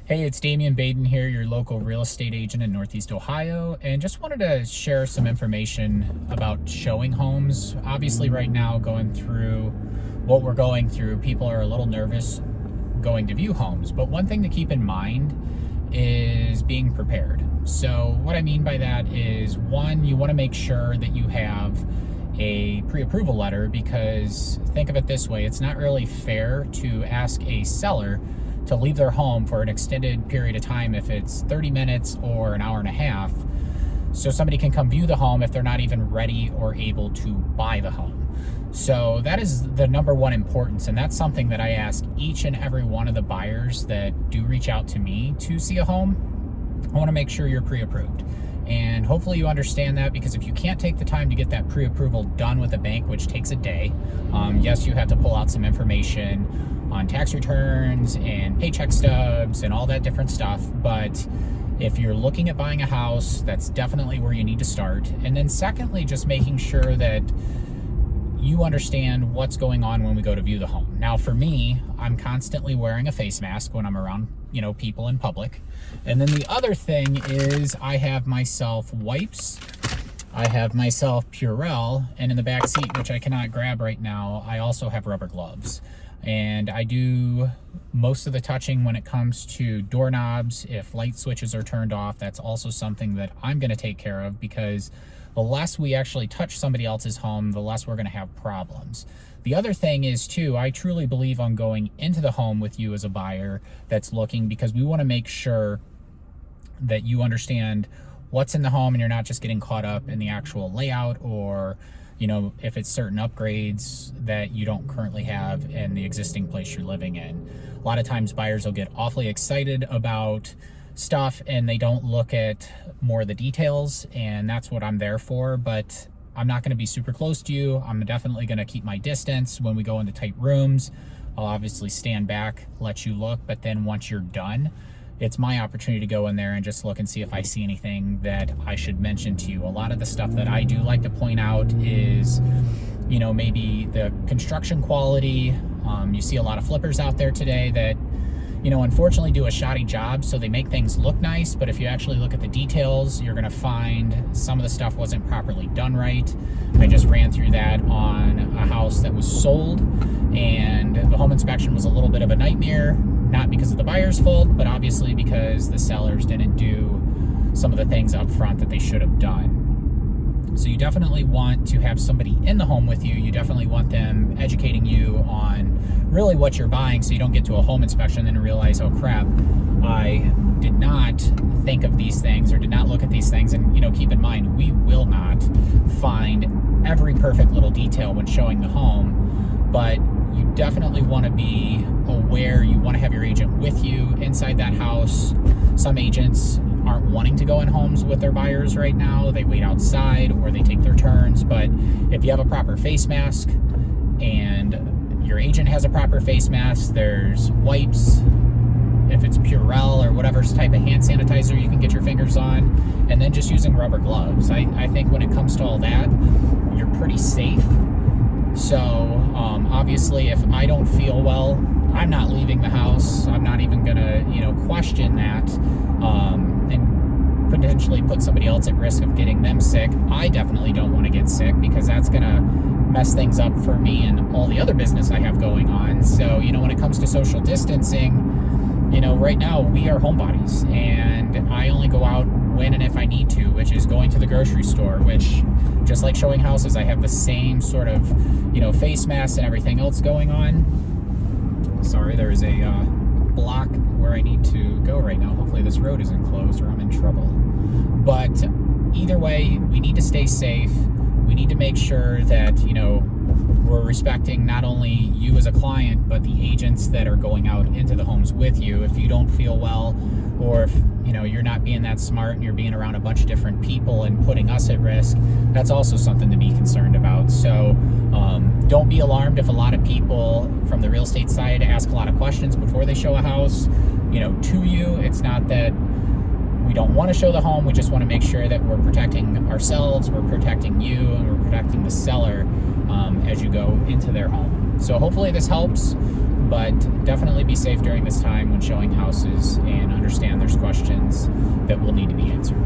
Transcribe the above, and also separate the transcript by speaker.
Speaker 1: Hey, it's Damian Baden here, your local real estate agent in Northeast Ohio, and just wanted to share some information about showing homes. Obviously, right now, going through what we're going through, people are a little nervous going to view homes. But one thing to keep in mind is being prepared. So what I mean by that is, one, you want to make sure that you have a pre-approval letter, because think of it this way, it's not really fair to ask a seller to leave their home for an extended period of time if it's 30 minutes or an hour and a half, so somebody can come view the home if they're not even ready or able to buy the home. So that is the number one importance, and that's something that I ask each and every one of the buyers that do reach out to me to see a home. I want to make sure you're pre-approved. And hopefully you understand that, because if you can't take the time to get that pre-approval done with the bank, which takes a day, yes, you have to pull out some information on tax returns and paycheck stubs and all that different stuff. But if you're looking at buying a house, that's definitely where you need to start. And then secondly, just making sure that you understand what's going on when we go to view the home. Now, for me, I'm constantly wearing a face mask when I'm around, people in public. And then the other thing is I have myself wipes, I have myself Purell, and in the back seat, which I cannot grab right now, I also have rubber gloves. And I do most of the touching when it comes to doorknobs. If light switches are turned off, that's also something that I'm going to take care of, because the less we actually touch somebody else's home, the less we're going to have problems. The other thing is, too, I truly believe on going into the home with you as a buyer that's looking, because we want to make sure that you understand what's in the home and you're not just getting caught up in the actual layout, or if it's certain upgrades that you don't currently have in the existing place you're living in. A lot of times buyers will get awfully excited about stuff and they don't look at more of the details, and that's what I'm there for. But I'm not going to be super close to you. I'm definitely going to keep my distance when we go into tight rooms. I'll obviously stand back, let you look, but then once you're done, it's my opportunity to go in there and just look and see if I see anything that I should mention to you. A lot of the stuff that I do like to point out is, maybe the construction quality. You see a lot of flippers out there today that, unfortunately do a shoddy job, so they make things look nice, but if you actually look at the details, you're gonna find some of the stuff wasn't properly done right. I just ran through that on a house that was sold, and the home inspection was a little bit of a nightmare. Not because of the buyer's fault, but obviously because the sellers didn't do some of the things up front that they should have done. So you definitely want to have somebody in the home with you. You definitely want them educating you on really what you're buying, so you don't get to a home inspection and realize, oh crap, I did not think of these things or did not look at these things. And keep in mind, we will not find every perfect little detail when showing the home, but you definitely want to be aware. You want to have your agent with you inside that house. Some agents aren't wanting to go in homes with their buyers right now. They wait outside or they take their turns. But if you have a proper face mask and your agent has a proper face mask, there's wipes, if it's Purell or whatever type of hand sanitizer you can get your fingers on, and then just using rubber gloves. I think when it comes to all that, you're pretty safe. So obviously, if I don't feel well, I'm not leaving the house. I'm not even gonna, question that and potentially put somebody else at risk of getting them sick. I definitely don't want to get sick, because that's gonna mess things up for me and all the other business I have going on. So, when it comes to social distancing, right now we are homebodies, and I only go out when and if I need to, which is going to the grocery store, which, just like showing houses, I have the same sort of, face masks and everything else going on. Sorry, there is a block where I need to go right now. Hopefully this road isn't closed or I'm in trouble. But either way, we need to stay safe. We need to make sure that, we're respecting not only you as a client, but the agents that are going out into the homes with you. If you don't feel well, or if you're not being that smart and you're being around a bunch of different people and putting us at risk, that's also something to be concerned about. So don't be alarmed if a lot of people from the real estate side ask a lot of questions before they show a house to you. It's not that we don't want to show the home. We just want to make sure that we're protecting ourselves, we're protecting you, and we're protecting the seller as you go into their home. So hopefully this helps. but definitely be safe during this time when showing houses and understand there's questions that will need to be answered.